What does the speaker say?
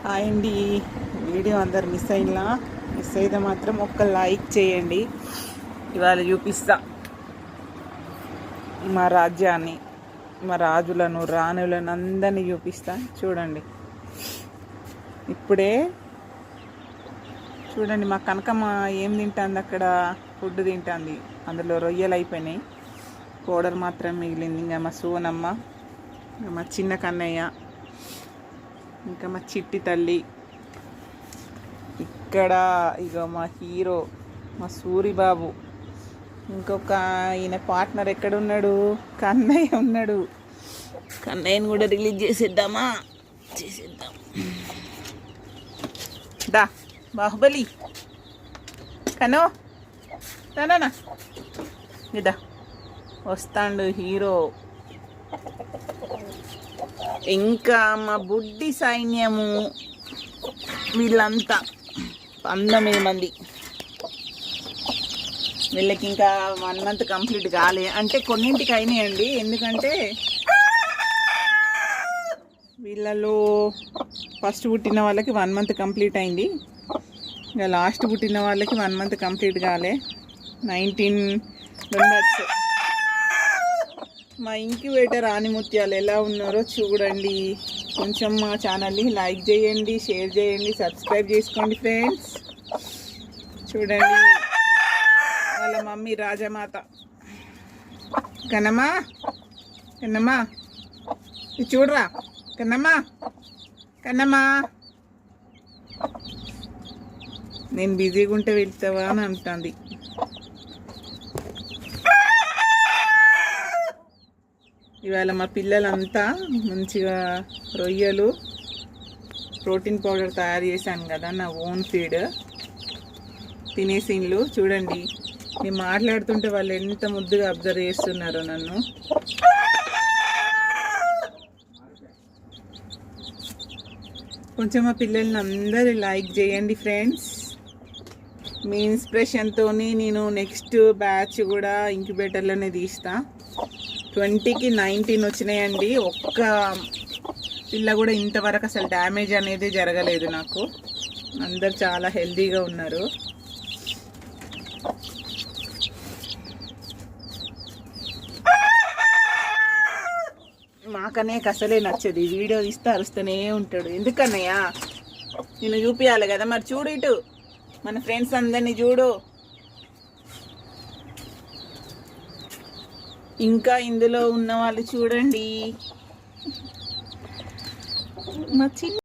Hi అండి. Video అందరు miss అయితే మాత్రం ఒక్క లైక్ చేయండి. ఇవాళ చూపిస్తా మా రాజ్యాన్ని, మా రాజులను, రాణులను అందరినీ చూపిస్తా. చూడండి, ఇప్పుడే చూడండి మా కనకమ్మ ఏం తింటుంది. అక్కడ ఫుడ్ తింటుంది. అందులో రొయ్యలు అయిపోయినాయి, పౌడర్ మాత్రం మిగిలింది. ఇంకా మా సోనమ్మ, మా చిన్న కన్నయ్య, ఇంకా మా చిట్టి తల్లి, ఇక్కడ ఇక మా హీరో మా సూరిబాబు, ఇంకొక ఈయన పార్ట్నర్ ఎక్కడున్నాడు, కన్నయ్య ఉన్నాడు. కన్నయ్యని కూడా రిలీజ్ చేసేద్దాం. దా బాహుబలి కనో తననా ఇదా వస్తాడు హీరో. ఇంకా మా బుడ్డి సైన్యము, వీళ్ళంతా 19 మంది. వీళ్ళకి ఇంకా 1 మంత్ కంప్లీట్ కాలే, అంటే కొన్నింటికి అయినాయండి. ఎందుకంటే వీళ్ళలో ఫస్ట్ పుట్టిన వాళ్ళకి 1 మంత్ కంప్లీట్ అయింది. ఇంకా లాస్ట్ పుట్టిన వాళ్ళకి 1 మంత్ కంప్లీట్ కాలే. 19 మెంబర్స్. మా ఇంక్యుబేటర్ ఆనిముత్యాలు ఎలా ఉన్నారో చూడండి. కొంచెం మా ఛానల్ని లైక్ చేయండి, షేర్ చేయండి, సబ్స్క్రైబ్ చేసుకోండి ఫ్రెండ్స్. చూడండి, వాళ్ళ మమ్మీ రాజమాత. కన్నమ్మా, కన్నమ్మా ఇది చూడరా, కన్నమ్మా, కన్నమ్మా. నేను బిజీగా ఉంటే వెళ్తావా అని అంటుంది. ఇవాళ మా పిల్లలంతా మంచిగా రొయ్యలు, ప్రోటీన్ పౌడర్ తయారు చేశాను కదా, నా ఓన్ ఫీడ్ తినేసిన్లు. చూడండి, నేను మాట్లాడుతుంటే వాళ్ళు ఎంత ముద్దుగా అబ్జర్వ్ చేస్తున్నారో నన్ను. కొంచెం మా పిల్లల్ని అందరూ లైక్ చేయండి ఫ్రెండ్స్. మీ ఇన్స్పిరేషన్తో నేను నెక్స్ట్ బ్యాచ్ కూడా ఇంక్యుబేటర్లోనే తీస్తా. 20కి 19 వచ్చినాయండి. ఒక్క పిల్ల కూడా ఇంతవరకు అసలు డ్యామేజ్ అనేది జరగలేదు నాకు. అందరు చాలా హెల్తీగా ఉన్నారు. మాకనే అసలే నచ్చదు. వీడియో తీస్తే అరుస్తూనే ఉంటాడు. ఎందుకన్నయ్యా, నేను చూపించాలి కదా. మరి చూడు, ఇటు మన ఫ్రెండ్స్ అందరినీ చూడు. ఇంకా ఇందులో ఉన్న వాళ్ళు చూడండి, మా చిన్న